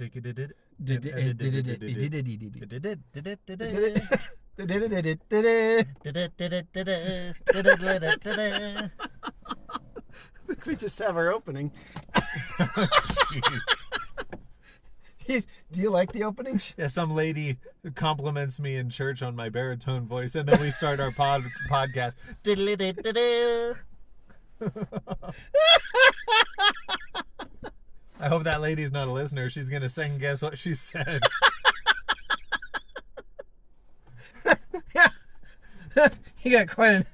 We just have our opening. Jeez. Do you like the openings? Yeah, some lady compliments me in church on my baritone voice, and then we start our podcast. I hope that lady's not a listener. She's going to second guess what she said. You got quite an...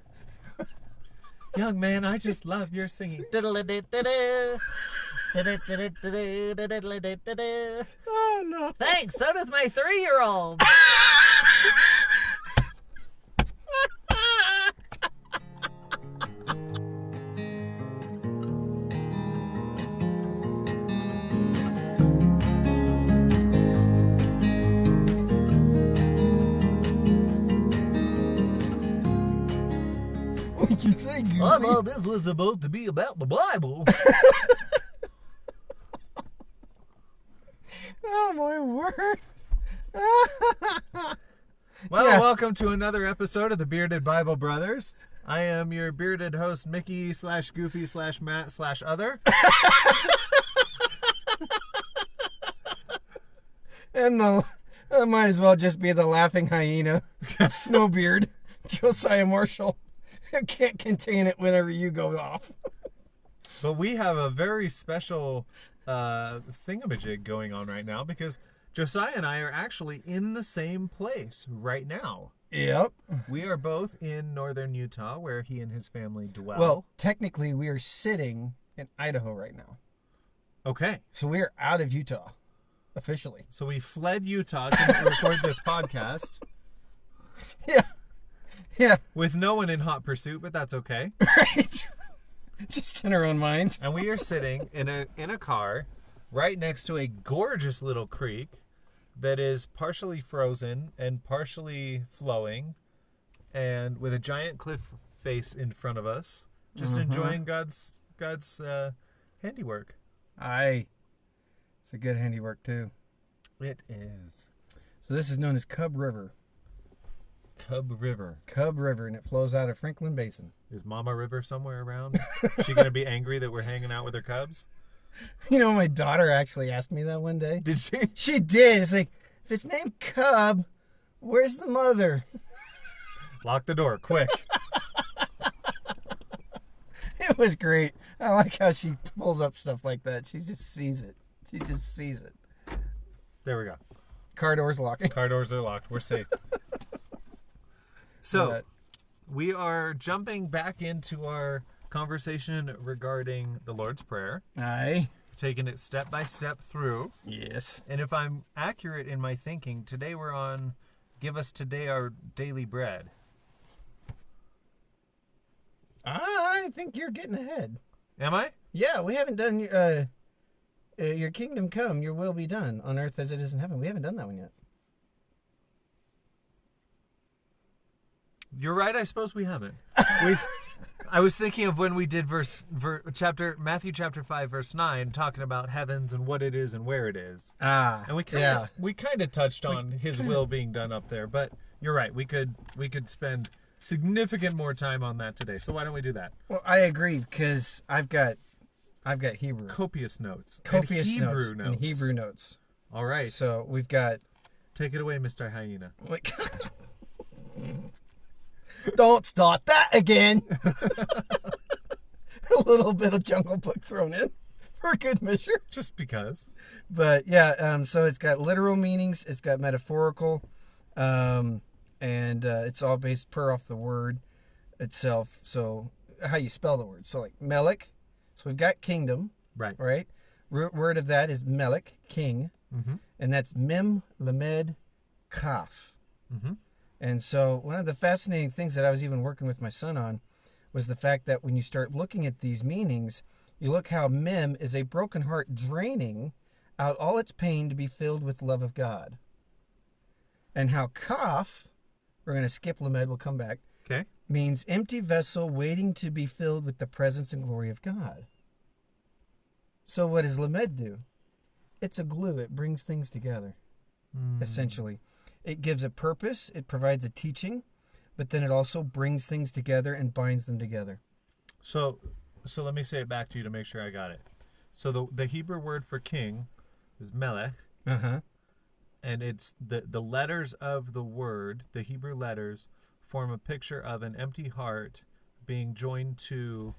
Young man, I just love your singing. Oh, no. Thanks, so does my 3-year-old. What'd you say, Goofy? I thought this was supposed to be about the Bible. Oh, my word. Well, Yeah. welcome to another episode of the Bearded Bible Brothers. I am your bearded host, Mickey /Goofy /Matt /other. And I might as well just be the laughing hyena, Snowbeard, Josiah Marshall. I can't contain it whenever you go off. But we have a very special thingamajig going on right now because Josiah and I are actually in the same place right now. Yep. We are both in northern Utah where he and his family dwell. Well, technically, we are sitting in Idaho right now. Okay. So we are out of Utah, officially. So we fled Utah to record this podcast Yeah. Yeah. with no one in hot pursuit, but that's okay. Right. Just in our own minds. And we are sitting in a car right next to a gorgeous little creek that is partially frozen and partially flowing, and with a giant cliff face in front of us, just enjoying God's handiwork. Aye. It's a good handiwork, too. It is. So this is known as Cub River. Cub River. Cub River, and it flows out of Franklin Basin. Is Mama River somewhere around? Is she going to be angry that we're hanging out with her cubs? You know, my daughter actually asked me that one day. Did she? She did. It's like, if it's named Cub, where's the mother? Lock the door, quick. It was great. I like how she pulls up stuff like that. She just sees it. She just sees it. There we go. Car door's locking. Car doors are locked. We're safe. So, we are jumping back into our conversation regarding the Lord's Prayer, Aye. taking it step by step through. Yes. And if I'm accurate in my thinking, today we're on Give Us Today Our Daily Bread. I think you're getting ahead. Am I? Yeah, we haven't done your kingdom come, your will be done on earth as it is in heaven. We haven't done that one yet. You're right, I suppose we haven't. I was thinking of when we did Matthew chapter 5, verse 9, talking about heavens and what it is and where it is. Ah, And we kind of touched on his will being done up there, but you're right. We could spend significant more time on that today. So why don't we do that? Well, I agree because I've got Hebrew. Copious notes. Copious and Hebrew notes. And Hebrew notes. All right. So we've got... Take it away, Mr. Hyena. Don't start that again. A little bit of Jungle Book thrown in for good measure. Just because. But yeah, so it's got literal meanings. It's got metaphorical. And it's all based off the word itself. So how you spell the word. So like Melech. So we've got kingdom. Right? Root word of that is Melech, king. Mm-hmm. And that's Mem, Lamed, Kaf. Mm-hmm. And so one of the fascinating things that I was even working with my son on was the fact that when you start looking at these meanings, you look how Mem is a broken heart draining out all its pain to be filled with love of God. And how Kaf, we're going to skip Lamed, we'll come back, Okay. means empty vessel waiting to be filled with the presence and glory of God. So what does Lamed do? it's a glue. It brings things together, Mm. essentially. It gives a purpose. It provides a teaching, but then it also brings things together and binds them together. So let me say it back to you to make sure I got it. So the Hebrew word for king is melech, Uh-huh. and it's the letters of the word, the Hebrew letters, form a picture of an empty heart being joined to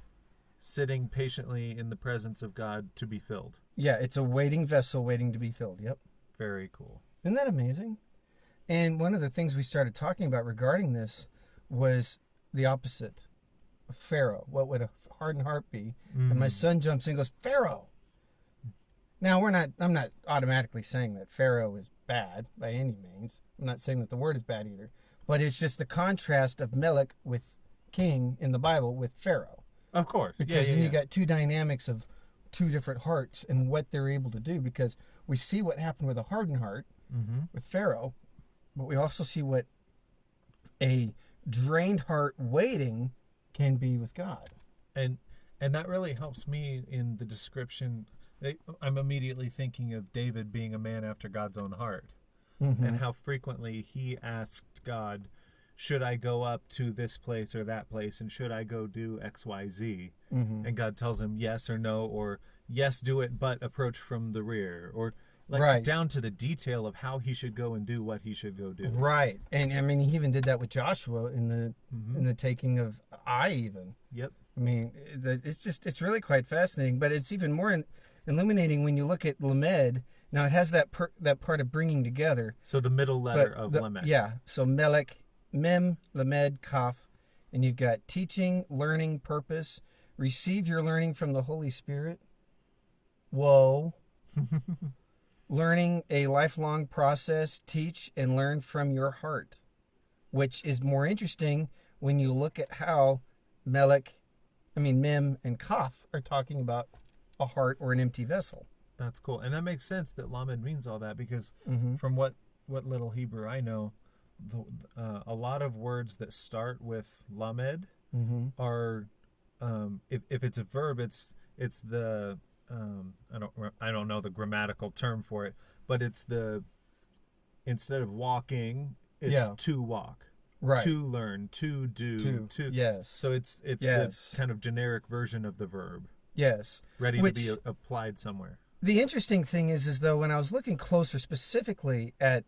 sitting patiently in the presence of God to be filled. Yeah, it's a waiting vessel waiting to be filled. Yep. Very cool. Isn't that amazing? And one of the things we started talking about regarding this was the opposite. Pharaoh. What would a hardened heart be? And my son jumps in and goes, Pharaoh. Now I'm not automatically saying that Pharaoh is bad by any means. I'm not saying that the word is bad either. But it's just the contrast of Melech with king in the Bible with Pharaoh. Of course. Because then you got two dynamics of two different hearts and what they're able to do. Because we see what happened with a hardened heart with Pharaoh, but we also see what a drained heart waiting can be with God. And that really helps me in the description. I'm immediately thinking of David being a man after God's own heart, and how frequently he asked God, should I go up to this place or that place, and should I go do XYZ? And God tells him yes or no, or yes, do it, but approach from the rear, or down to the detail of how he should go and do what he should go do. Right. And I mean, he even did that with Joshua in the taking of Ai even. Yep. I mean, it's really quite fascinating, but it's even more illuminating when you look at Lamed. Now it has that part of bringing together. So the middle letter of Lamed. Yeah. So Melech, Mem, Lamed, Kaf, and you've got teaching, learning, purpose. Receive your learning from the Holy Spirit. Whoa. Learning, a lifelong process. Teach and learn from your heart, which is more interesting when you look at how Mem and Kaf are talking about a heart or an empty vessel. That's cool. And that makes sense that Lamed means all that, because from what little Hebrew I know, a lot of words that start with Lamed are, if it's a verb, it's the, I don't know the grammatical term for it, but it's instead of walking, it's to walk. Right. To learn, to do, to. Yes. So it's the kind of generic version of the verb. Yes. Ready to be applied somewhere. The interesting thing is though, when I was looking closer specifically at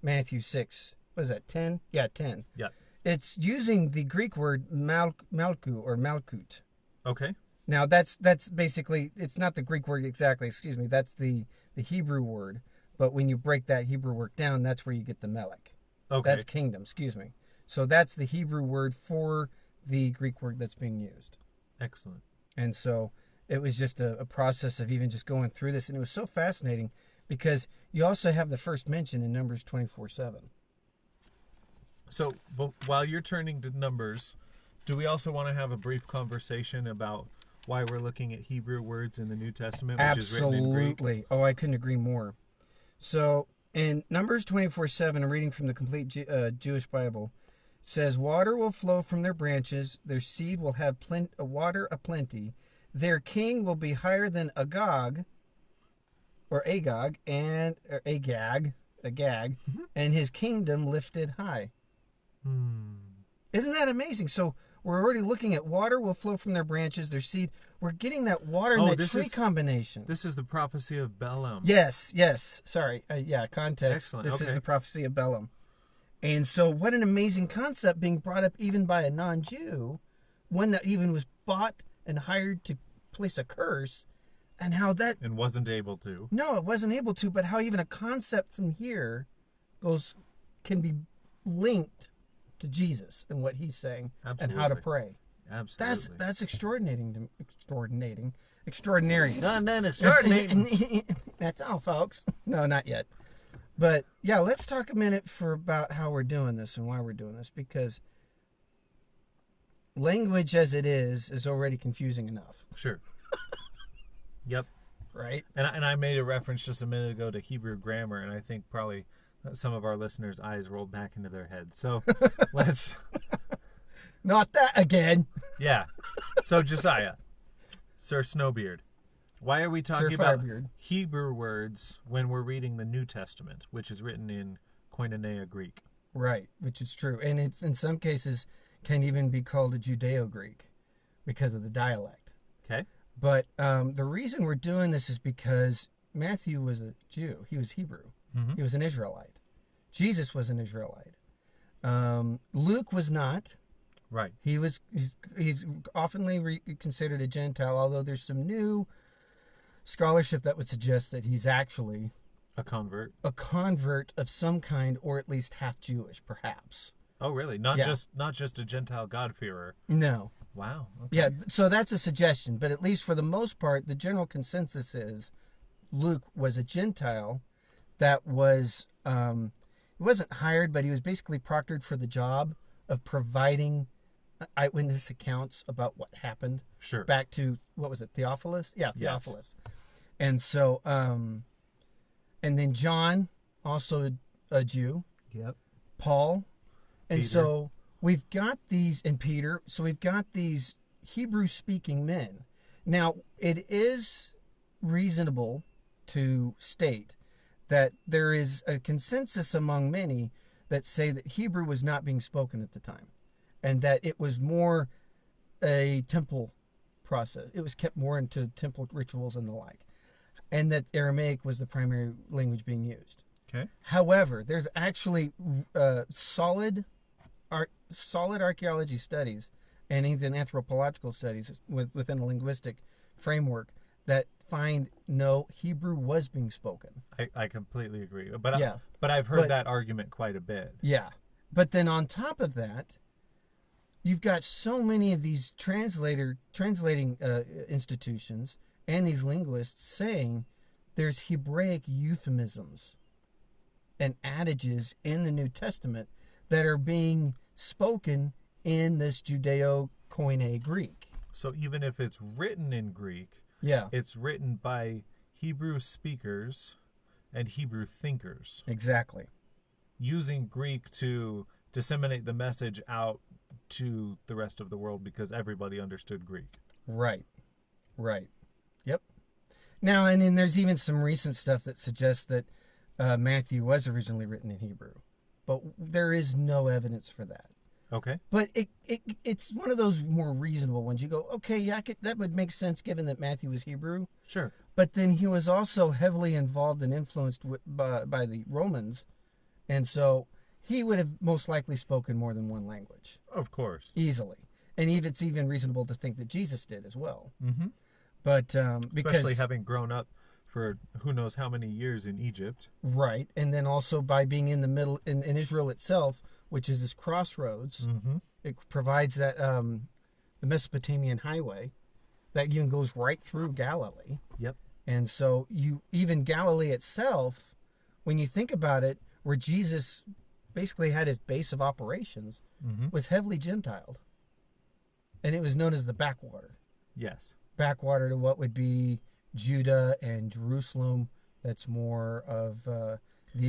Matthew 6, what is that, 10? Yeah, 10. Yeah. It's using the Greek word malku or malkut. Okay. Now that's basically, it's not the Greek word exactly, excuse me, that's the Hebrew word. But when you break that Hebrew word down, that's where you get the melech. Okay. That's kingdom, excuse me. So that's the Hebrew word for the Greek word that's being used. Excellent. And so it was just a process of even just going through this. And it was so fascinating because you also have the first mention in Numbers 24:7. So while you're turning to Numbers, do we also want to have a brief conversation about why we're looking at Hebrew words in the New Testament, which is written in Greek? Absolutely. Oh, I couldn't agree more. So in Numbers 24:7, I'm reading from the complete Jewish Bible, says, water will flow from their branches, their seed will have water aplenty, their king will be higher than Agag, and and his kingdom lifted high. Isn't that amazing? So we're already looking at water will flow from their branches, their seed. We're getting that water and that tree combination. This is the prophecy of Balaam. Yes. Sorry. Context. Excellent. This Okay. is the prophecy of Balaam. And so what an amazing concept being brought up even by a non-Jew, one that even was bought and hired to place a curse, and how that... And wasn't able to. No, it wasn't able to, but how even a concept from here can be linked to Jesus and what he's saying. Absolutely. And how to pray. Absolutely. That's extraordinating. Extraordinary. Not extraordinary. That's all, folks. No, not yet. But yeah, let's talk a minute about how we're doing this and why we're doing this, because language as it is already confusing enough. Sure. Yep. Right? And I made a reference just a minute ago to Hebrew grammar, and I think probably some of our listeners' eyes rolled back into their heads. So let's... Not that again. Yeah. So Josiah, Sir Snowbeard, Why are we Sir talking about Firebeard. Hebrew words when we're reading the New Testament, which is written in Koinonia Greek? Right, which is true. And it's in some cases can even be called a Judeo-Greek because of the dialect. Okay. But the reason we're doing this is because Matthew was a Jew. He was Hebrew. Mm-hmm. He was an Israelite. Jesus was an Israelite. Luke was not. Right. He's oftenly considered a Gentile, although there's some new scholarship that would suggest that he's actually A convert. a convert of some kind, or at least half Jewish, perhaps. Oh, really? Not just a Gentile God-fearer. No. Wow. Okay. Yeah, so that's a suggestion, but at least for the most part, the general consensus is Luke was a Gentile that was, he wasn't hired, but he was basically proctored for the job of providing eyewitness accounts about what happened. Sure. Back to, what was it, Theophilus? Yeah, Yes. Theophilus. And so, and then John, also a Jew, Yep. Paul. And Peter. so we've got these, and Peter, so we've got these Hebrew speaking men. Now, it is reasonable to state that there is a consensus among many that say that Hebrew was not being spoken at the time, and that it was more a temple process. It was kept more into temple rituals and the like, and that Aramaic was the primary language being used. Okay. However, there's actually solid archaeology studies and even anthropological studies within a linguistic framework that find no, Hebrew was being spoken. I completely agree. But Yeah. but I've heard But- that argument quite a bit. Yeah. But then on top of that, you've got so many of these translating institutions and these linguists saying there's Hebraic euphemisms and adages in the New Testament that are being spoken in this Judeo-Koine Greek. So even if it's written in Greek, Yeah, it's written by Hebrew speakers and Hebrew thinkers exactly. using Greek to disseminate the message out to the rest of the world because everybody understood Greek. Right. Yep. Now, and then there's even some recent stuff that suggests that Matthew was originally written in Hebrew, but there is no evidence for that. Okay. But it's one of those more reasonable ones. You go, okay, yeah, that would make sense given that Matthew was Hebrew, Sure. but then he was also heavily involved and influenced by the Romans, and so he would have most likely spoken more than one language Of course. easily. And it's even reasonable to think that Jesus did as well. Mm-hmm. But Especially because having grown up for who knows how many years in Egypt. right, and then also by being in the middle in Israel itself, which is this crossroads, Mm-hmm. it provides that the Mesopotamian highway that even goes right through Galilee. Yep. And so even Galilee itself, when you think about it, where Jesus basically had his base of operations, Mm-hmm. was heavily Gentiled, and it was known as the backwater. Yes. Backwater to what would be Judah and Jerusalem. That's more of the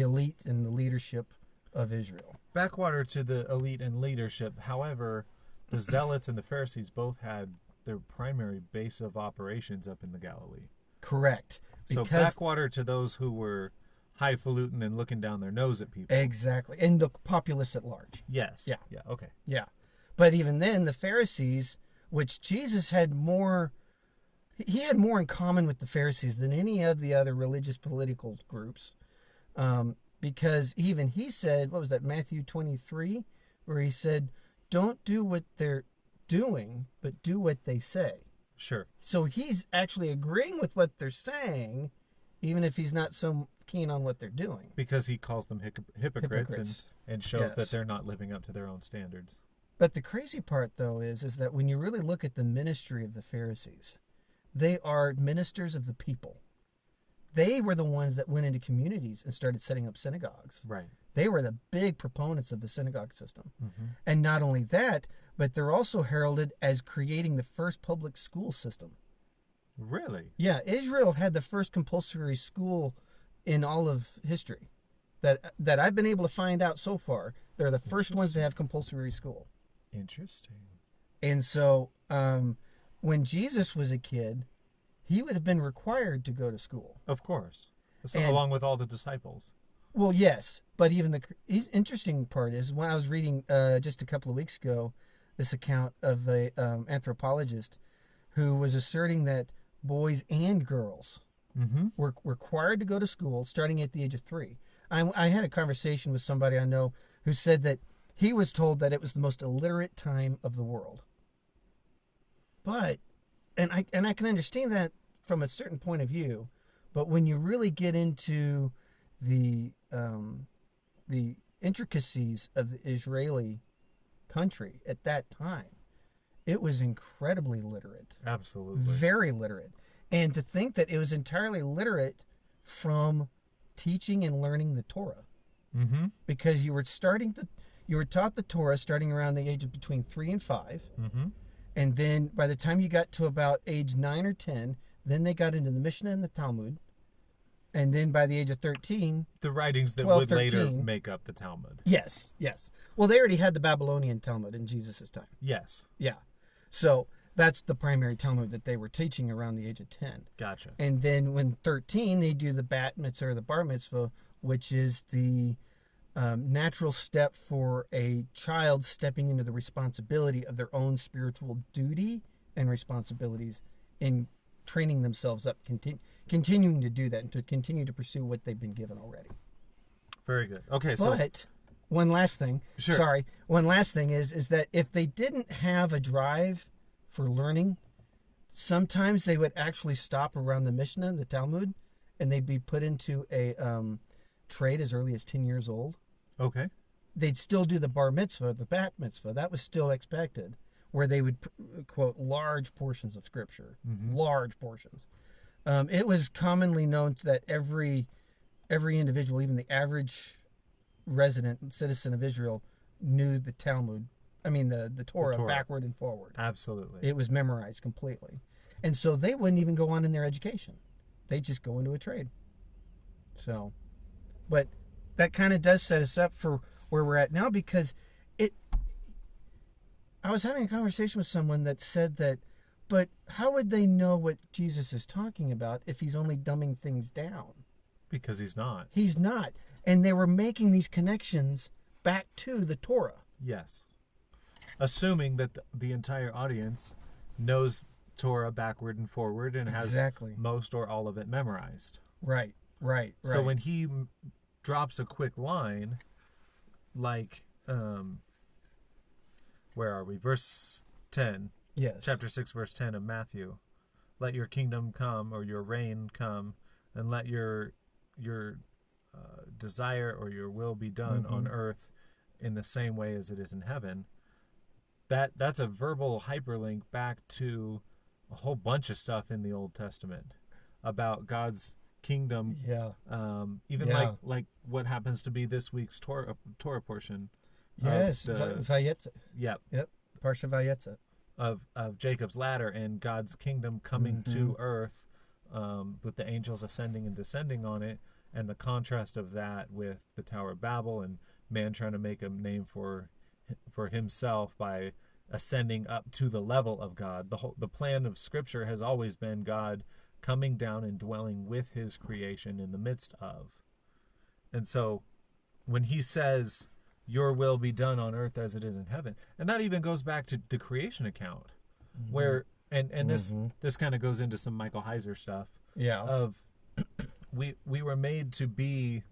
elite and the leadership of Israel. Backwater to the elite and leadership. However, the Zealots and the Pharisees both had their primary base of operations up in the Galilee. Correct. So backwater to those who were highfalutin and looking down their nose at people. Exactly. And the populace at large. Yes. Yeah. Yeah. Okay. Yeah. But even then, the Pharisees, which Jesus had more, he had more in common with the Pharisees than any of the other religious political groups. Because even he said, what was that, Matthew 23, where he said, don't do what they're doing, but do what they say. Sure. So he's actually agreeing with what they're saying, even if he's not so keen on what they're doing. Because he calls them hypocrites. And shows Yes. that they're not living up to their own standards. But the crazy part, though, is that when you really look at the ministry of the Pharisees, they are ministers of the people. They were the ones that went into communities and started setting up synagogues. Right. They were the big proponents of the synagogue system. Mm-hmm. And not only that, but they're also heralded as creating the first public school system. Really? Yeah, Israel had the first compulsory school in all of history that I've been able to find out so far. They're the first ones to have compulsory school. Interesting. And so when Jesus was a kid, he would have been required to go to school. Of course. So, And- along with all the disciples. Well, yes, but even the interesting part is when I was reading just a couple of weeks ago this account of a anthropologist who was asserting that boys and girls Mm-hmm. were required to go to school starting at the age of 3. I had a conversation with somebody I know who said that he was told that it was the most illiterate time of the world. But, and I can understand that from a certain point of view, but when you really get into the intricacies of the Israeli country at that time, it was incredibly literate. Absolutely. Very literate. And to think that it was entirely literate from teaching and learning the Torah. Mm-hmm. Because you were taught the Torah starting around the age of between 3 and 5. Mm-hmm. And then by the time you got to about age 9 or 10, then they got into the Mishnah and the Talmud. And then by the age of 13, The writings that 12, would later 13. make up the Talmud. yes. Well, they already had the Babylonian Talmud in Jesus' time. Yes. Yeah. So that's the primary Talmud that they were teaching around the age of 10. Gotcha. And then when 13, they do the bat mitzvah or the bar mitzvah, which is the natural step for a child stepping into the responsibility of their own spiritual duty and responsibilities in training themselves up, continuing to do that and to continue to pursue what they've been given already. Very good. Okay, so But one last thing, Sure. one last thing is that if they didn't have a drive for learning, sometimes they would actually stop around the Mishnah and the Talmud, and they'd be put into a trade as early as 10 years old. okay. They'd still do the bar mitzvah, the bat mitzvah. That was still expected, where they would quote large portions of scripture, large portions. It was commonly known that every individual, even the average resident and citizen of Israel, knew the Talmud. I mean the Torah backward and forward. Absolutely. It was memorized completely, and so they wouldn't even go on in their education. They just go into a trade. So, but that kind of does set us up for where we're at now, because I was having a conversation with someone that said that, but how would they know what Jesus is talking about if he's only dumbing things down? Because he's not. He's not. And they were making these connections back to the Torah. Yes. Assuming that the entire audience knows Torah backward and forward and has Exactly. most or all of it memorized. Right. So when he drops a quick line, like, where are we? Verse 10, yes. chapter 6, verse 10 of Matthew. Let your kingdom come, or your reign come, and let your desire or your will be done on earth in the same way as it is in heaven. That's a verbal hyperlink back to a whole bunch of stuff in the Old Testament about God's kingdom. Yeah. Even Yeah. like what happens to be this week's Torah portion. Yes. Vayetze. Yep. Parsha Vayetze. Of Jacob's ladder and God's kingdom coming to earth, with the angels ascending and descending on it, and the contrast of that with the Tower of Babel and man trying to make a name for himself by ascending up to the level of God. The plan of Scripture has always been God coming down and dwelling with his creation in the midst of. And so when he says, your will be done on earth as it is in heaven, and that even goes back to the creation account, where and this kind of goes into some Michael Heiser stuff. Yeah. Of we were made to be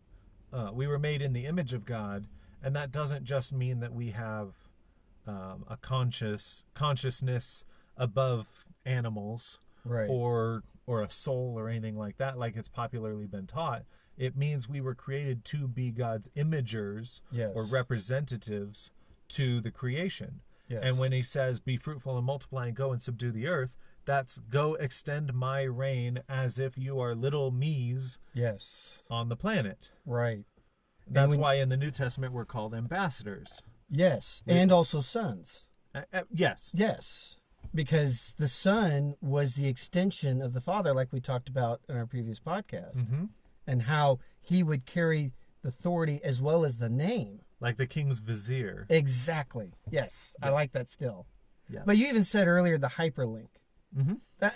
we were made in the image of God, and that doesn't just mean that we have a consciousness above animals, Right. or a soul or anything like that, like it's popularly been taught. It means we were created to be God's imagers, Yes. or representatives to the creation. Yes. And when he says, be fruitful and multiply and go and subdue the earth, that's go extend my reign as if you are little me's Yes. on the planet. Right. That's why in the New Testament we're called ambassadors. Yes. And also sons. Yes. Yes. Because the Son was the extension of the Father, like we talked about in our previous podcast, Mm-hmm. and how he would carry the authority as well as the name. Like the king's vizier. Exactly. Yes. I like that still. Yeah. But you even said earlier the hyperlink. Mm-hmm.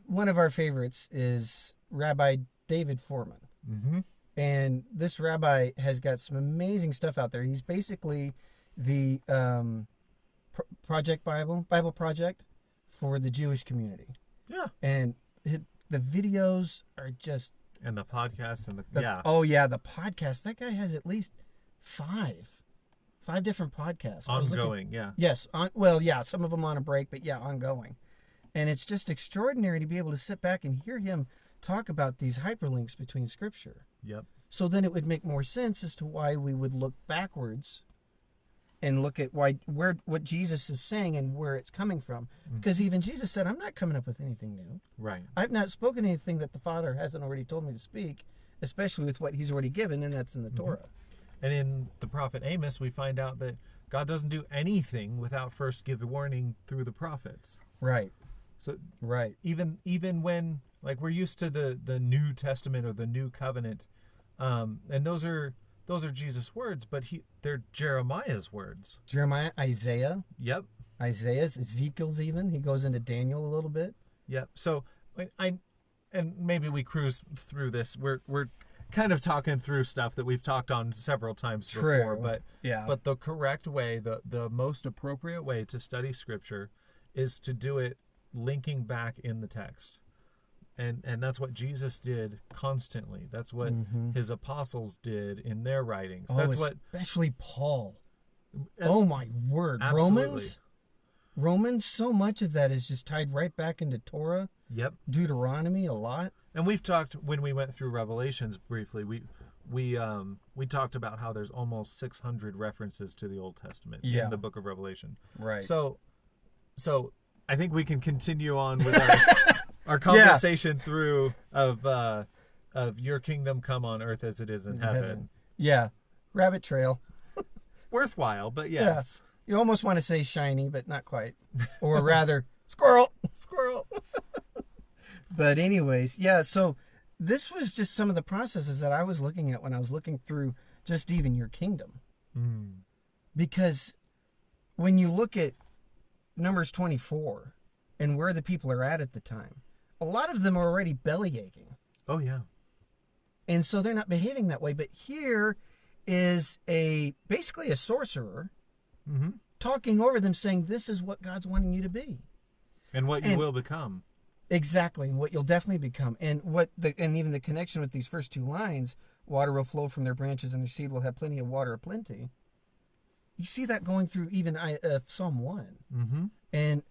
one of our favorites is Rabbi David Foreman. Mm-hmm. And this rabbi has got some amazing stuff out there. He's basically the Project Bible Project for the Jewish community. Yeah. And the videos are just... And the podcasts and Oh, yeah, the podcast. That guy has at least five different podcasts. Ongoing, yeah. Yes. Some of them on a break, but yeah, ongoing. And it's just extraordinary to be able to sit back and hear him talk about these hyperlinks between Scripture. Yep. So then it would make more sense as to why we would look backwards and look at what Jesus is saying and where it's coming from. Because even Jesus said, I'm not coming up with anything new. Right. I've not spoken anything that the Father hasn't already told me to speak, especially with what he's already given, and that's in the Torah. And in the prophet Amos, we find out that God doesn't do anything without first giving warning through the prophets. Right. So right. Even when, like, we're used to the New Testament or the New Covenant, and those are Jesus' words, but they're Jeremiah's words. Jeremiah, Isaiah. Yep. Isaiah's, Ezekiel's even. He goes into Daniel a little bit. Yep. So and maybe we cruise through this. We're kind of talking through stuff that we've talked on several times before, but the correct way, the most appropriate way to study Scripture is to do it linking back in the text. And that's what Jesus did constantly. That's what his apostles did in their writings. That's especially Paul. Oh my word. Absolutely. Romans, so much of that is just tied right back into Torah. Yep. Deuteronomy a lot. And we've talked, when we went through Revelations briefly, we talked about how there's almost 600 references to the Old Testament in the book of Revelation. Right. So I think we can continue on with our conversation through of your kingdom come on earth as it is in heaven. Yeah. Rabbit trail. Worthwhile, but yes. Yeah. You almost want to say shiny, but not quite. Or rather, squirrel. Squirrel. But anyways, yeah, so this was just some of the processes that I was looking at when I was looking through just even your kingdom. Because when you look at Numbers 24 and where the people are at the time, a lot of them are already belly aching. Oh, yeah. And so they're not behaving that way. But here is basically a sorcerer talking over them, saying, this is what God's wanting you to be. And what you will become. Exactly, and what you'll definitely become. And even the connection with these first two lines, water will flow from their branches and their seed will have plenty of water plenty. You see that going through even Psalm 1. And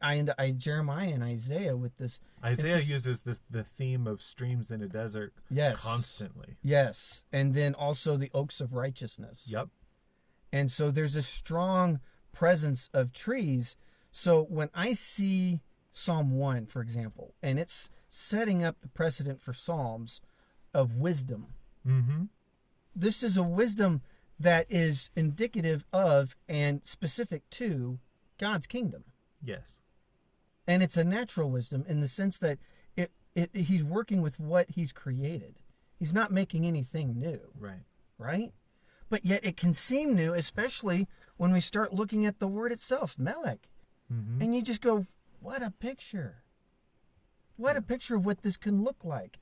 Jeremiah and Isaiah with this. Isaiah uses the theme of streams in a desert constantly. Yes, and then also the oaks of righteousness. Yep. And so there's a strong presence of trees. So when I see Psalm 1, for example, and it's setting up the precedent for Psalms of wisdom. This is a wisdom that is indicative of and specific to God's kingdom. Yes. And it's a natural wisdom in the sense that he's working with what he's created. He's not making anything new. Right. Right? But yet it can seem new, especially when we start looking at the word itself, Melech. And you just go, what a picture. What a picture of what this can look like.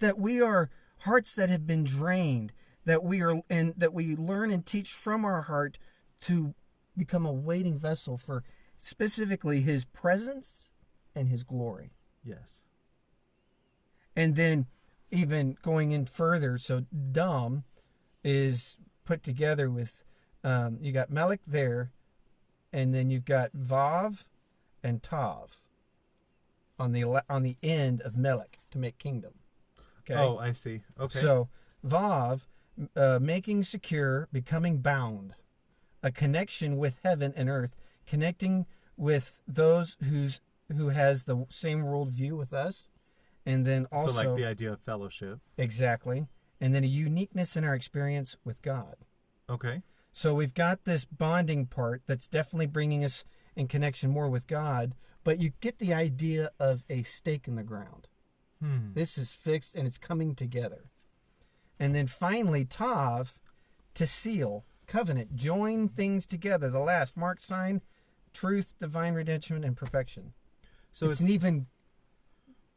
That we are hearts that have been drained, that we learn and teach from our heart to become a waiting vessel for specifically his presence and his glory. Yes. And then even going in further, so Dam is put together with, you got Melech there, and then you've got Vav and Tav on the end of Melech to make kingdom. Okay. Oh, I see. Okay. So Vav, making secure, becoming bound, a connection with heaven and earth, connecting with those who has the same worldview with us, and then also like the idea of fellowship. Exactly, and then a uniqueness in our experience with God. Okay. So we've got this bonding part that's definitely bringing us in connection more with God, but you get the idea of a stake in the ground. This is fixed and it's coming together. And then finally, Tav, to seal, covenant, join things together. The last, mark, sign, truth, divine redemption, and perfection. So it's an even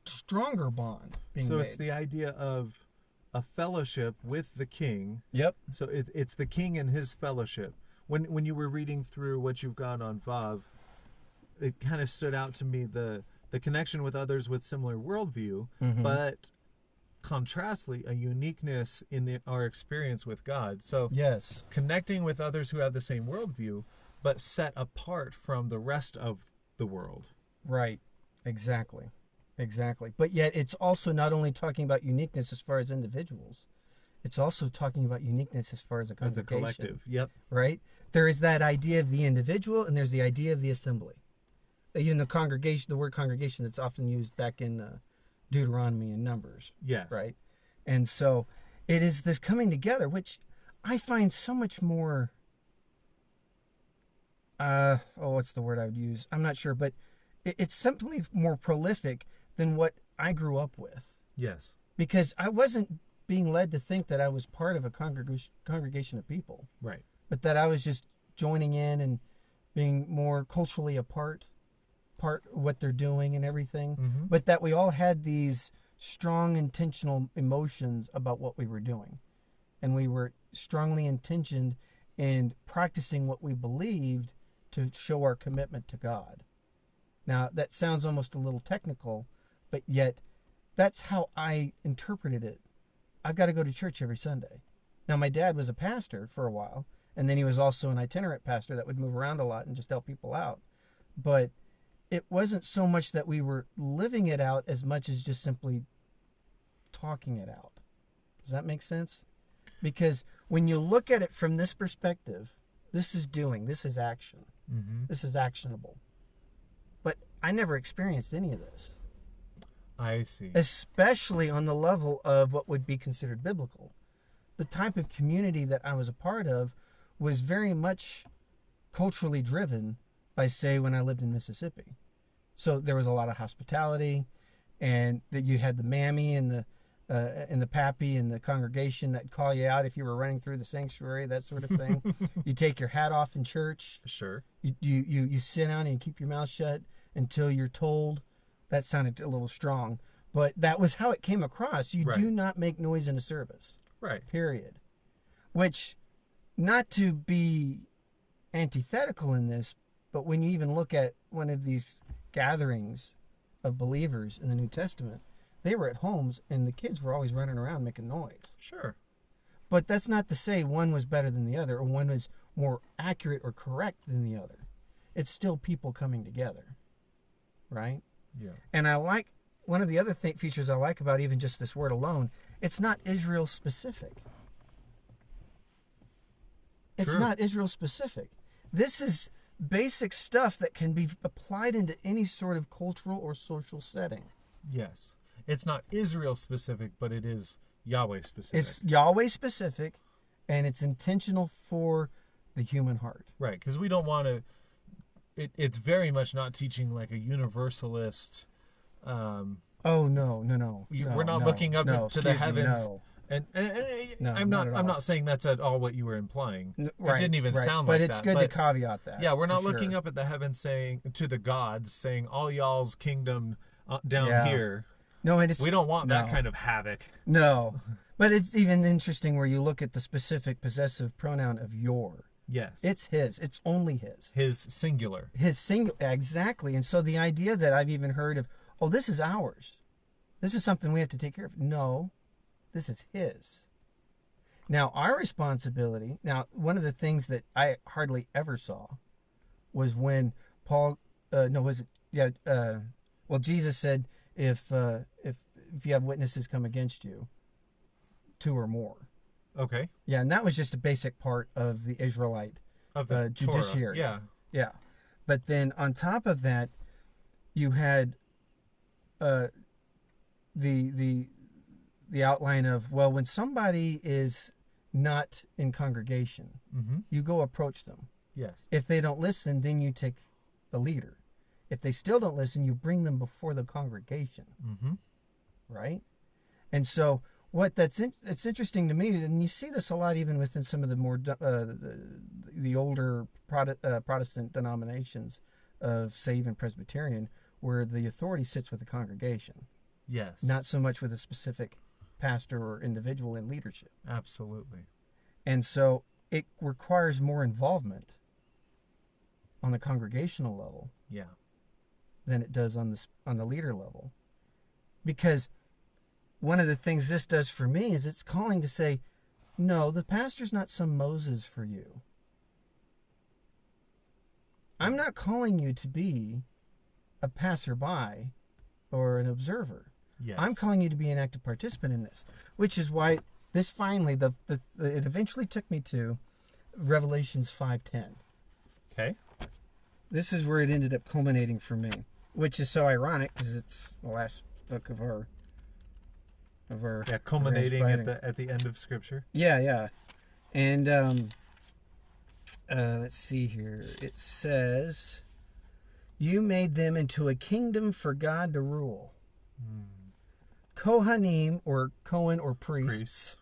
stronger bond being So made. it's the idea of a fellowship with the king. Yep. So it's the king and his fellowship. When you were reading through what you've got on Vav, it kind of stood out to me the connection with others with similar worldview, but contrastly, a uniqueness in our experience with God. So Yes. connecting with others who have the same worldview, but set apart from the rest of the world. Right. Exactly. Exactly. But yet it's also not only talking about uniqueness as far as individuals, it's also talking about uniqueness as far as a As a congregation. collective. Yep. Right? There is that idea of the individual and there's the idea of the assembly. Even the congregation, the word congregation that's often used back in Deuteronomy and Numbers. Yes. Right? And so it is this coming together, which I find so much more, what's the word I would use? I'm not sure, but it's something more prolific than what I grew up with. Yes. Because I wasn't being led to think that I was part of a congregation of people, Right. but that I was just joining in and being more culturally part of what they're doing and everything, but that we all had these strong intentional emotions about what we were doing. And we were strongly intentioned in practicing what we believed to show our commitment to God. Now, that sounds almost a little technical, but yet that's how I interpreted it. I've got to go to church every Sunday. Now, my dad was a pastor for a while, and then he was also an itinerant pastor that would move around a lot and just help people out. But it wasn't so much that we were living it out as much as just simply talking it out. Does that make sense? Because when you look at it from this perspective, this is doing, this is action, this is actionable. But I never experienced any of this. I see. Especially on the level of what would be considered biblical. The type of community that I was a part of was very much culturally driven by, say, when I lived in Mississippi. So there was a lot of hospitality, and that you had the mammy and the pappy and the congregation that call you out if you were running through the sanctuary, that sort of thing. You take your hat off in church. Sure. You sit down and you keep your mouth shut until you're told. That sounded a little strong, but that was how it came across. You do not make noise in a service. Right. Period. Which, not to be antithetical in this, but when you even look at one of these gatherings of believers in the New Testament, they were at homes and the kids were always running around making noise. Sure. But that's not to say one was better than the other or one was more accurate or correct than the other. It's still people coming together, right? Yeah. And I like, one of the other features I like about even just this word alone, it's not Israel specific. It's not Israel specific. This is basic stuff that can be applied into any sort of cultural or social setting. Yes. It's not Israel specific, but it is Yahweh specific. It's Yahweh specific, and it's intentional for the human heart. Right, because we don't want to... It's very much not teaching like a universalist... Oh, no. We're not looking up to the heavens. And I'm not saying that's at all what you were implying. Right, it didn't even sound like that. But that. it's good to caveat that. Yeah, we're not looking up at the heavens saying, to the gods, saying, all y'all's kingdom down here. No, we don't want that kind of havoc. No. But it's even interesting where you look at the specific possessive pronoun of your. Yes. It's his. It's only his. His singular. His singular. Exactly. And so the idea that I've even heard of, oh, this is ours. This is something we have to take care of. No, this is his. Now, our responsibility, one of the things that I hardly ever saw was when Jesus said, if you have witnesses come against you, 2 or more. Okay. Yeah, and that was just a basic part of the Israelite of the judiciary. Torah. Yeah. But then on top of that, you had the outline of, well, when somebody is not in congregation, you go approach them. Yes. If they don't listen, then you take the leader. If they still don't listen, you bring them before the congregation. Right? And so it's interesting to me, and you see this a lot even within some of the more the older Protestant denominations of, say, even Presbyterian, where the authority sits with the congregation. Yes. not so much with a specific pastor or individual in leadership. Absolutely. And so it requires more involvement on the congregational level Yeah. than it does on the leader level. Because one of the things this does for me is it's calling to say, no, the pastor's not some Moses for you. I'm not calling you to be a passerby or an observer. Yes. I'm calling you to be an active participant in this, which is why this finally, it eventually took me to Revelations 5:10. Okay. This is where it ended up culminating for me, which is so ironic because it's the last book of our culminating at the end of Scripture. Yeah. And let's see here. It says, "You made them into a kingdom for God to rule." Kohanim, or Cohen, or priests,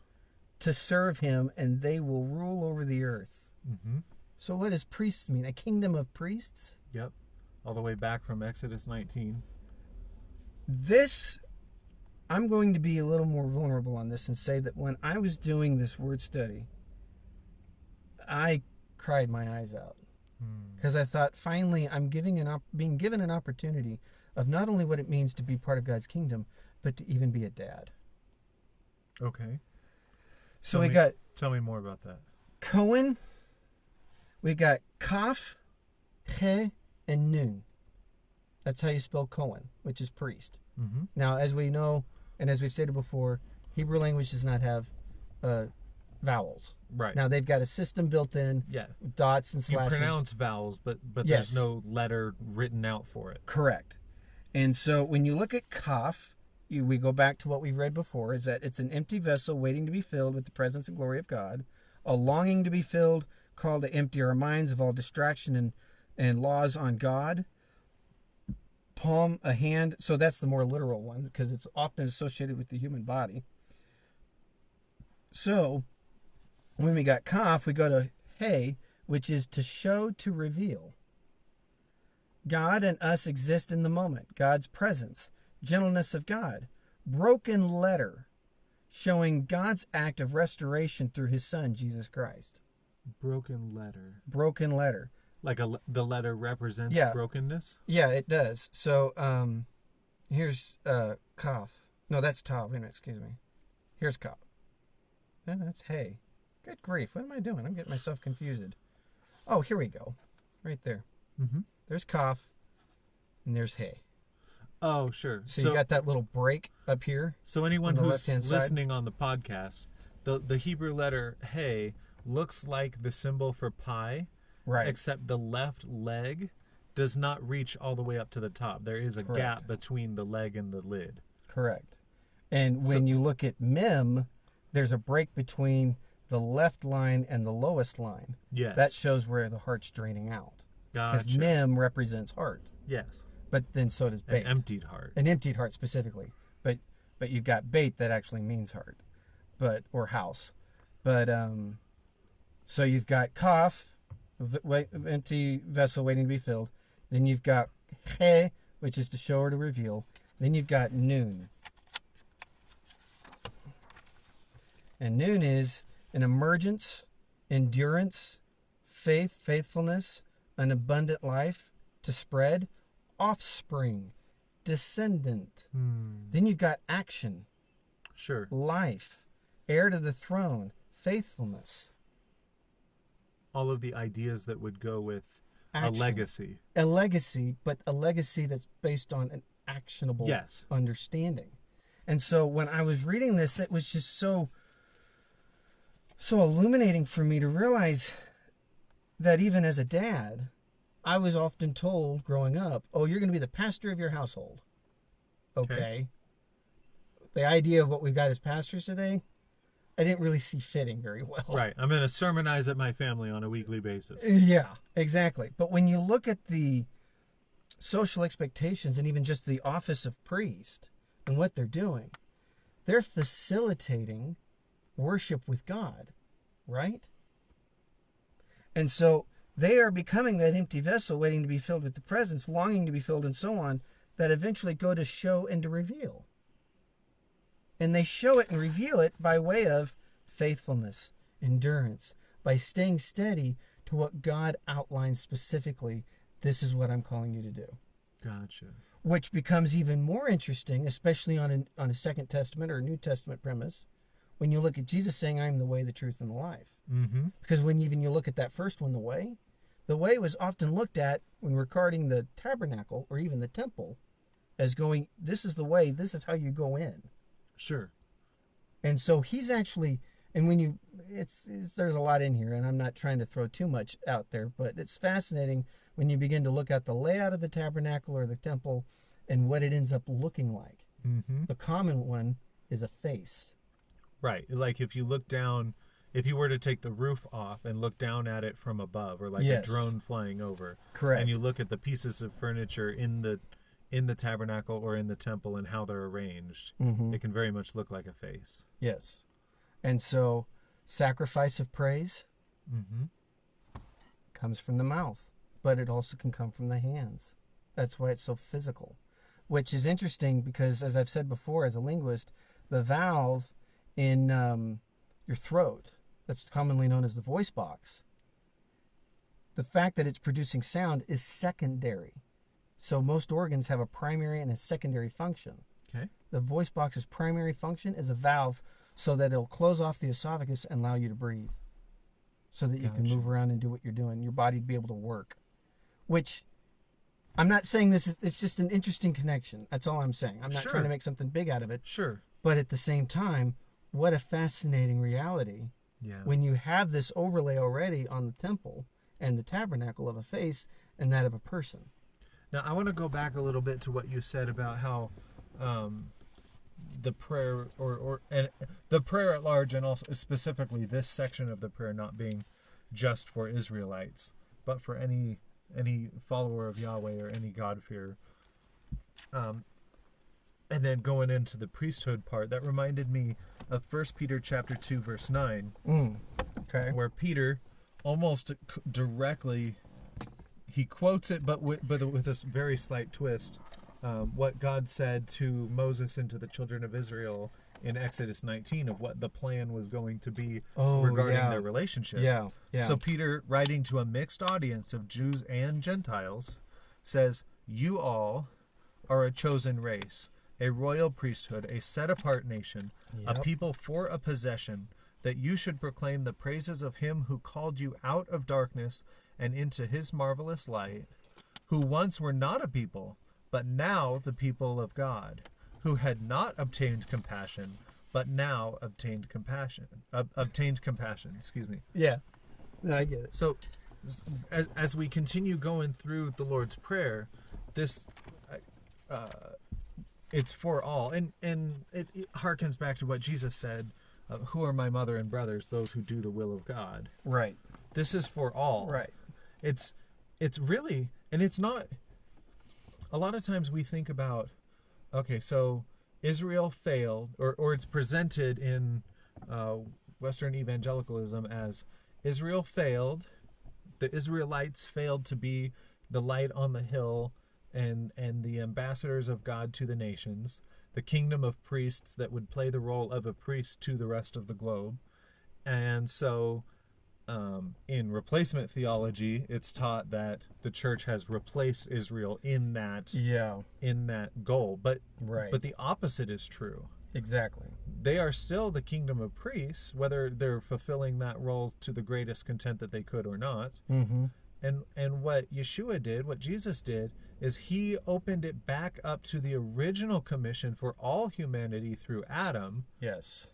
to serve him, and they will rule over the earth. Mm-hmm. So what does priests mean? A kingdom of priests? Yep. All the way back from Exodus 19. This, I'm going to be a little more vulnerable on this and say that when I was doing this word study, I cried my eyes out. Because I thought, finally, I'm being given an opportunity of not only what it means to be part of God's kingdom, but to even be a dad. Okay. So Tell me more about that. Cohen, we got Kaf, He, and Nun. That's how you spell Cohen, which is priest. Mm-hmm. Now, as we know, and as we've stated before, Hebrew language does not have vowels. Right. Now, they've got a system built in, dots and slashes. You pronounce vowels, but Yes. There's no letter written out for it. Correct. And so when you look at Kaf, we go back to what we've read before, is that it's an empty vessel waiting to be filled with the presence and glory of God, a longing to be filled, called to empty our minds of all distraction and laws on God. Palm, a hand, so that's the more literal one because it's often associated with the human body. So when we got Kaf, we go to He, which is to show, to reveal. God and us exist in the moment. God's presence, gentleness of God, broken letter, showing God's act of restoration through his son, Jesus Christ. Broken letter. Broken letter. Like the letter represents brokenness? Yeah, it does. So here's Kaf. No, that's Tav. Wait a minute, excuse me. Here's Kaf. No, that's Hey. Good grief. What am I doing? I'm getting myself confused. Oh, here we go. Right there. Mm-hmm. There's Kaf, and there's Hey. Oh, sure. So you got that little break up here. So anyone who's listening on the podcast, the Hebrew letter Hey looks like the symbol for pi, right? Except the left leg does not reach all the way up to the top. There is a gap between the leg and the lid. Correct. And when you look at Mem, there's a break between the left line and the lowest line. Yes. That shows where the heart's draining out. Gotcha. Because Mem represents heart. Yes. But then so does Bait. An emptied heart. An emptied heart specifically. But you've got Bait that actually means heart. Or house. But so you've got Kaf, empty vessel waiting to be filled. Then you've got He, which is to show or to reveal. Then you've got Nun. And Nun is an emergence, endurance, faith, faithfulness, an abundant life to spread, offspring, descendant. Then you've got action. Sure. Life, heir to the throne, faithfulness. All of the ideas that would go with Action. A legacy. A legacy, but a legacy that's based on an actionable understanding. And so when I was reading this, it was just so illuminating for me to realize that even as a dad, I was often told growing up, oh, you're going to be the pastor of your household. Okay. The idea of what we've got as pastors today, I didn't really see fitting very well. Right. I'm going to sermonize at my family on a weekly basis. Yeah, exactly. But when you look at the social expectations and even just the office of priest and what they're doing, they're facilitating worship with God, right? And so they are becoming that empty vessel waiting to be filled with the presence, longing to be filled, and so on, that eventually go to show and to reveal. And they show it and reveal it by way of faithfulness, endurance, by staying steady to what God outlines specifically. This is what I'm calling you to do. Gotcha. Which becomes even more interesting, especially on a Second Testament or a New Testament premise, when you look at Jesus saying, I'm the way, the truth, and the life. Mm-hmm. Because when even you look at that first one, the way was often looked at when regarding the tabernacle or even the temple as going, this is the way, this is how you go in. Sure. And so he's actually, and when you, there's a lot in here, and I'm not trying to throw too much out there, but it's fascinating when you begin to look at the layout of the tabernacle or the temple and what it ends up looking like. Mm-hmm. The common one is a face. Right. Like if you look down, if you were to take the roof off and look down at it from above, or like Yes. a drone flying over. Correct. And you look at the pieces of furniture in the tabernacle or in the temple and how they're arranged, Mm-hmm. it can very much look like a face. Yes. And so sacrifice of praise Mm-hmm. comes from the mouth, but it also can come from the hands. That's why it's so physical, which is interesting because, as I've said before, as a linguist, the valve in your throat, that's commonly known as the voice box, the fact that it's producing sound is secondary. So most organs have a primary and a secondary function. Okay. The voice box's primary function is a valve so that it'll close off the esophagus and allow you to breathe, so that you can Gotcha. move around and do what you're doing, your body to be able to work. Which, I'm not saying this is, it's just an interesting connection. That's all I'm saying. I'm not Sure. trying to make something big out of it. Sure. But at the same time, what a fascinating reality Yeah. when you have this overlay already on the temple and the tabernacle of a face and that of a person. Now, I want to go back a little bit to what you said about how the prayer and the prayer at large, and also specifically this section of the prayer not being just for Israelites, but for any follower of Yahweh or any God-fearer. And then going into the priesthood part, that reminded me of 1 Peter chapter 2, verse 9, Okay. where Peter almost directly, he quotes it, but with a very slight twist, what God said to Moses and to the children of Israel in Exodus 19 of what the plan was going to be regarding yeah. their relationship. Yeah. So Peter, writing to a mixed audience of Jews and Gentiles, says, "You all are a chosen race, a royal priesthood, a set-apart nation, a Yep. people for a possession, that you should proclaim the praises of him who called you out of darkness and into his marvelous light, who once were not a people, but now the people of God, who had not obtained compassion, but now obtained compassion. Excuse me. Yeah. No, I get it. So, as we continue going through the Lord's Prayer, this it's for all, and it harkens back to what Jesus said: "Who are my mother and brothers? Those who do the will of God." Right. This is for all. Right. It's really, and it's not. A lot of times we think about, okay, so Israel failed, or it's presented in Western evangelicalism as Israel failed, the Israelites failed to be the light on the hill and the ambassadors of God to the nations, the kingdom of priests that would play the role of a priest to the rest of the globe. And so in replacement theology, it's taught that the church has replaced Israel in that goal. But Right. but the opposite is true. Exactly. They are still the kingdom of priests, whether they're fulfilling that role to the greatest content that they could or not. Mm-hmm. And what Yeshua did, what Jesus did, is he opened it back up to the original commission for all humanity through Adam. Yes.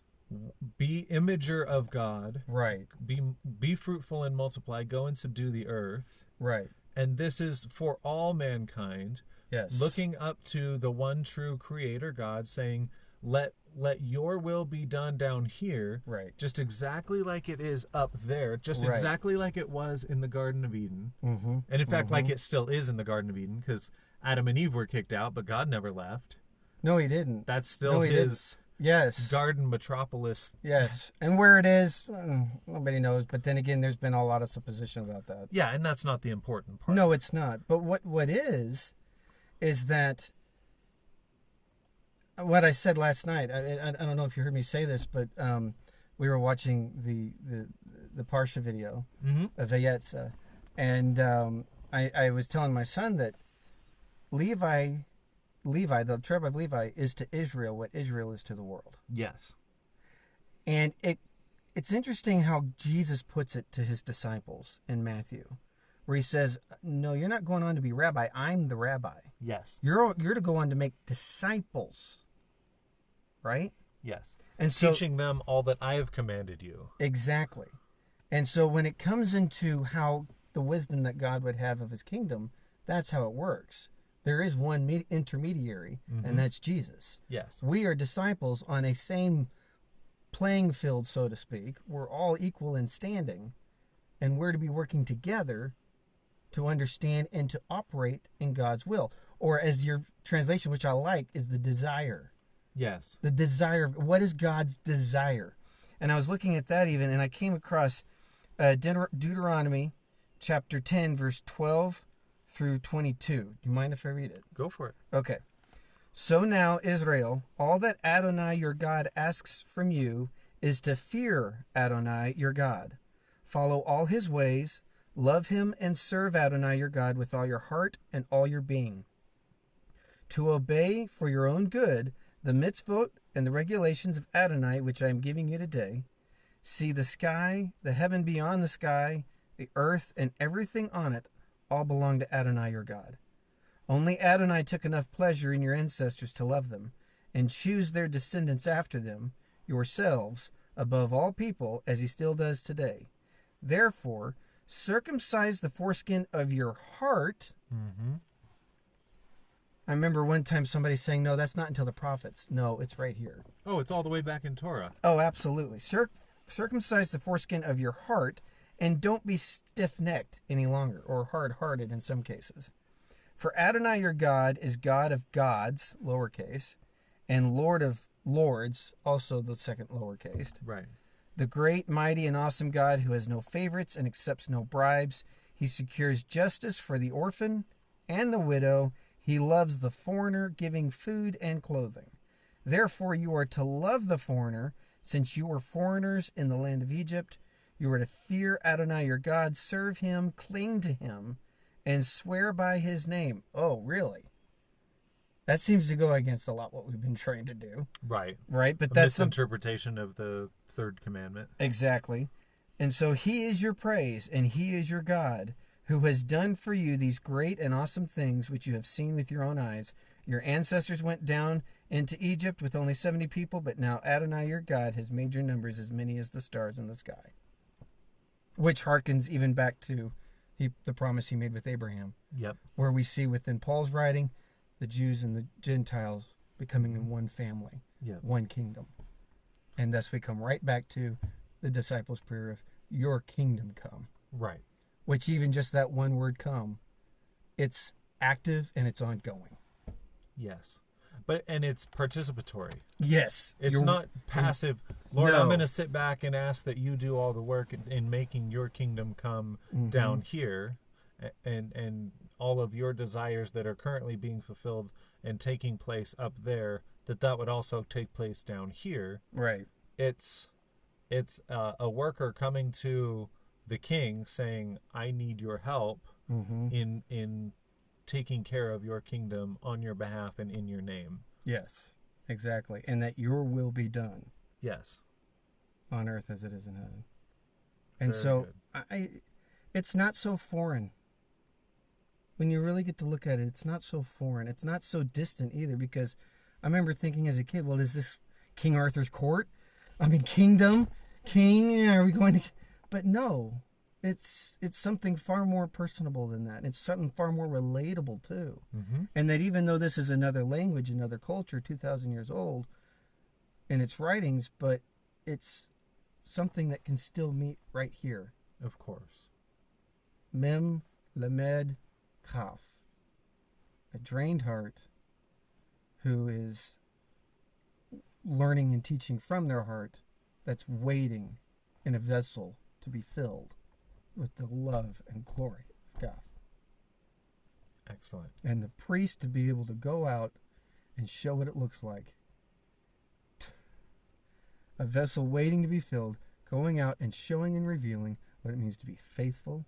Be imager of God. Right. Be fruitful and multiply. Go and subdue the earth. Right. And this is for all mankind. Yes. Looking up to the one true Creator God, saying, "Let your will be done down here, Right. just exactly like it is up there, just Right. exactly like it was in the Garden of Eden." Mm-hmm. And in fact, like it still is in the Garden of Eden, because Adam and Eve were kicked out, but God never left. No, he didn't. That's still No, he his Yes. garden metropolis. Yes. And where it is, nobody knows. But then again, there's been a lot of supposition about that. Yeah, and that's not the important part. No, it's not. But what is that what I said last night. I don't know if you heard me say this, but we were watching the Parsha video Mm-hmm. of Vayetza, and I was telling my son that Levi, the tribe of Levi, is to Israel what Israel is to the world. Yes. And it's interesting how Jesus puts it to his disciples in Matthew, where he says, "No, you're not going on to be rabbi. I'm the rabbi. Yes. You're to go on to make disciples." Right? Yes. And so Teaching them all that I have commanded you. exactly. And so when it comes into how the wisdom that God would have of his kingdom, that's how it works. There is one intermediary, and that's Jesus. Yes. We are disciples on a same playing field, so to speak. We're all equal in standing, and we're to be working together to understand and to operate in God's will. Or as your translation, which I like, is the desire. Yes. The desire. What is God's desire? And I was looking at that even, and I came across Deuteronomy chapter 10, verse 12 through 22. Do you mind if I read it? Go for it. Okay. So now, Israel, all that Adonai your God asks from you is to fear Adonai your God. Follow all his ways, love him, and serve Adonai your God with all your heart and all your being. To obey for your own good the mitzvot and the regulations of Adonai, which I am giving you today. See the sky, the heaven beyond the sky, the earth, and everything on it all belong to Adonai your God. Only Adonai took enough pleasure in your ancestors to love them, and choose their descendants after them, yourselves, above all people, as he still does today. Therefore, circumcise the foreskin of your heart. Mm-hmm. I remember one time somebody saying, no, that's not until the prophets. No, it's right here. Oh, it's all the way back in Torah. Oh, absolutely. Circumcise the foreskin of your heart, and don't be stiff-necked any longer, or hard-hearted in some cases. For Adonai your God is God of gods, lowercase, and Lord of lords, also the second lowercase. Right. The great, mighty, and awesome God who has no favorites and accepts no bribes. He secures justice for the orphan and the widow. He loves the foreigner, giving food and clothing. Therefore you are to love the foreigner, since you were foreigners in the land of Egypt. You are to fear Adonai your God, serve him, cling to him, and swear by his name. Oh, really? That seems to go against a lot what we've been trying to do. Right. Right? But A that's misinterpretation of the third commandment. Exactly. And so he is your praise, and he is your God, who has done for you these great and awesome things which you have seen with your own eyes. Your ancestors went down into Egypt with only 70 people, but now Adonai your God has made your numbers as many as the stars in the sky. Which harkens even back to the promise he made with Abraham. Yep. Where we see within Paul's writing, the Jews and the Gentiles becoming in one family, Yep. one kingdom. And thus we come right back to the disciples' prayer of, your kingdom come. Right. Which even just that one word come, it's active and it's ongoing. Yes. And it's participatory. Yes. It's not passive. Lord, No. I'm going to sit back and ask that you do all the work in making your kingdom come down here, and all of your desires that are currently being fulfilled and taking place up there, that would also take place down here. Right. It's a worker coming to the king saying, I need your help in taking care of your kingdom on your behalf and in your name. Yes, exactly. And that your will be done. Yes. On earth as it is in heaven. And Very so good. it's not so foreign. When you really get to look at it, it's not so foreign. It's not so distant either, because I remember thinking as a kid, well, is this King Arthur's court? I mean, kingdom? King? Yeah, are we going to... But no. It's something far more personable than that. It's something far more relatable, too. And that even though this is another language, another culture, 2,000 years old, in its writings, but it's something that can still meet right here. Of course. Mem, Lamed, Kaf. A drained heart who is learning and teaching from their heart, that's waiting in a vessel to be filled with the love and glory of God. Excellent. And the priest to be able to go out and show what it looks like a vessel waiting to be filled, going out and showing and revealing what it means to be faithful,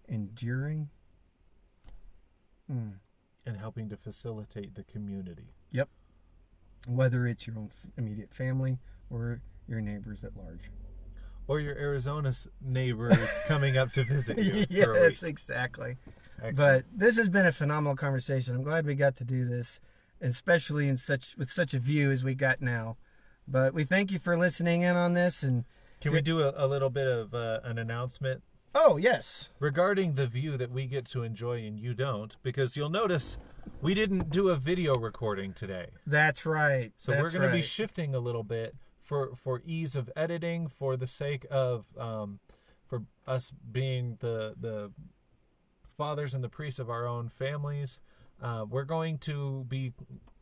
enduring, and helping to facilitate the community. Yep. Whether it's your own immediate family or your neighbors at large. Or your Arizona neighbors coming up to visit you. Yes, exactly. Excellent. But this has been a phenomenal conversation. I'm glad we got to do this, especially with such a view as we got now. But we thank you for listening in on this. And can we do a little bit of an announcement? Oh, yes. Regarding the view that we get to enjoy and you don't, because you'll notice we didn't do a video recording today. That's right. So we're going to be shifting a little bit for ease of editing, for the sake of for us being the fathers and the priests of our own families. We're going to be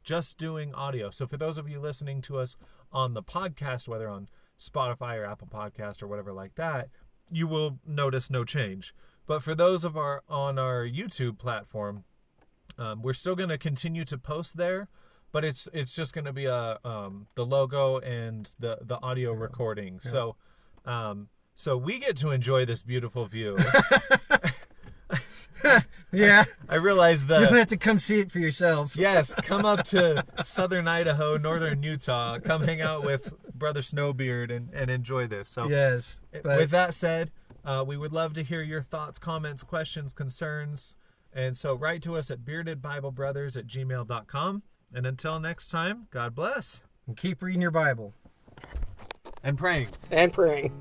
just doing audio. So for those of you listening to us on the podcast, whether on Spotify or Apple Podcast or whatever like that, you will notice no change. But for those of on our YouTube platform, we're still going to continue to post there, but it's just going to be the logo and the audio recording. Yeah. So we get to enjoy this beautiful view. Yeah. I realize You'll have to come see it for yourselves. Yes, come up to southern Idaho, northern Utah. Come hang out with Brother Snowbeard and enjoy this. So yes. With that said, we would love to hear your thoughts, comments, questions, concerns. And so write to us at beardedbiblebrothers@gmail.com. And until next time, God bless. And keep reading your Bible. And praying. And praying.